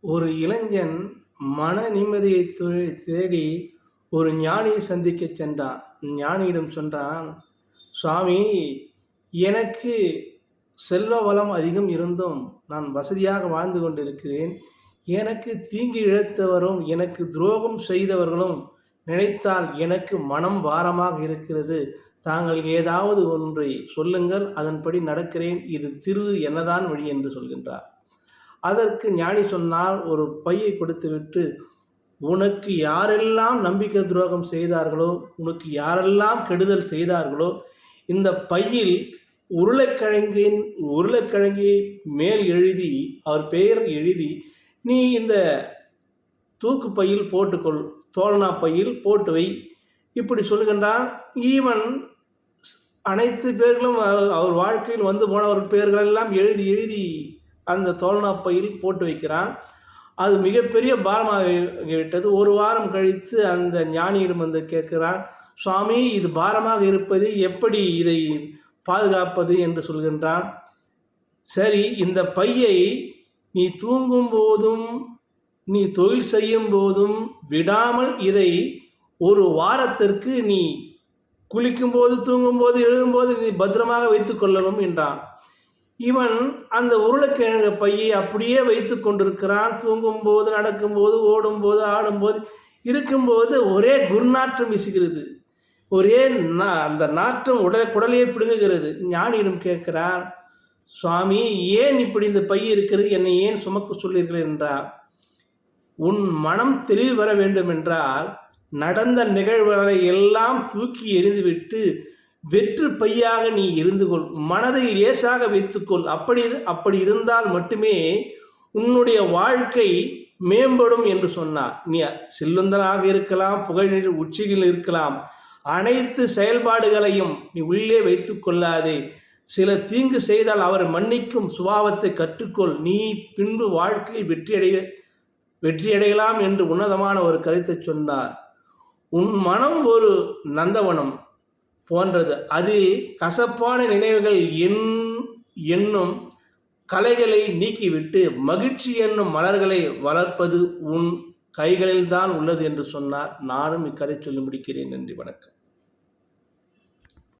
ஒரு இளைஞன் மன நிம்மதியை தேடி ஒரு ஞானியை சந்திக்கச் சென்றான். ஞானியிடம் சொன்னான், சுவாமி, எனக்கு செல்வ வளம் அதிகம் இருந்தும் நான் வசதியாக வாழ்ந்து கொண்டிருக்கிறேன். எனக்கு தீங்கு இழைத்தவரும் எனக்கு துரோகம் செய்தவர்களும் நினைத்தால் எனக்கு மனம் பாரமாக இருக்கிறது. தாங்கள் ஏதாவது ஒன்றை சொல்லுங்கள், அதன்படி நடக்கிறேன். இது என்னதான் வழி என்று சொல்கின்றார். அதற்கு ஞானி சொன்னார், ஒரு பையை கொடுத்துவிட்டு, உனக்கு யாரெல்லாம் நம்பிக்கை துரோகம் செய்தார்களோ, உனக்கு யாரெல்லாம் கெடுதல் செய்தார்களோ, இந்த பையில் உருளைக்கிழங்கை மேல் எழுதி, அவர் பெயர் எழுதி, நீ இந்த தூக்கு பையில் போட்டுக்கொள், தோழனா பையில் போட்டு வை. இப்படி சொல்கின்றான். ஈவன் அனைத்து பேர்களும் அவர் வாழ்க்கையில் வந்து போனவர் பெயர்களெல்லாம் எழுதி எழுதி அந்த தோழனா பையில் போட்டு வைக்கிறான். அது மிகப்பெரிய பாரமாகிவிட்டது. ஒரு வாரம் கழித்து அந்த ஞானியிடம் வந்து கேட்கிறான், சுவாமி, இது பாரமாக இருப்பது, எப்படி இதை பாதுகாப்பது என்று சொல்கின்றான். சரி, இந்த பையை நீ தூங்கும் போதும் நீ தொழில் செய்யும் போதும் விடாமல் இதை ஒரு வாரத்திற்கு நீ குளிக்கும்போது, தூங்கும்போது, எழுதும்போது நீ பத்திரமாக வைத்துக் கொள்ளவும் என்றான். இவன் அந்த உருளைக்கிழங்கு பையை அப்படியே வைத்து கொண்டிருக்கிறான். தூங்கும்போது, நடக்கும்போது, ஓடும்போது, ஆடும்போது, இருக்கும்போது ஒரே குருநாற்றம் வீசுகிறது. ஒரே அந்த நாற்றம் குடலையே பிடுங்குகிறது. ஞானியிடம் கேட்கிறார், சுவாமி, ஏன் இப்படி இந்த பை இருக்கிறது, என்னை ஏன் சுமக்க சொல்லீர்கள் என்றார். உன் மனம் தெளிவு பெற வேண்டும் என்றால் நடந்த நிகழ்வுகளை எல்லாம் தூக்கி எறிந்துவிட்டு வெற்று பையாக நீ இருந்து கொள், மனதை லேசாக வைத்துக்கொள். அப்படி இருந்தால் மட்டுமே உன்னுடைய வாழ்க்கை மேம்படும் என்று சொன்னார். நீ செல்வந்தனாக இருக்கலாம், புகழில் உச்சியில் இருக்கலாம், அனைத்து செயல்பாடுகளையும் நீ உள்ளே வைத்து கொள்ளாதே. சில தீங்கு செய்தால் அவர் மன்னிக்கும் சுபாவத்தை கற்றுக்கொள். நீ பின்பு வாழ்க்கையில் வெற்றியடையலாம் என்று உன்னதமான ஒரு கருத்தை சொன்னார். உன் மனம் ஒரு நந்தவனம் போன்றது. அதில் கசப்பான நினைவுகள் என்னும் கலைகளை நீக்கிவிட்டு மகிழ்ச்சி என்னும் மலர்களை வளர்ப்பது உன் கைகளில்தான் உள்ளது என்று சொன்னார். நானும் இக்கதை சொல்லி முடிக்கிறேன். நன்றி, வணக்கம்.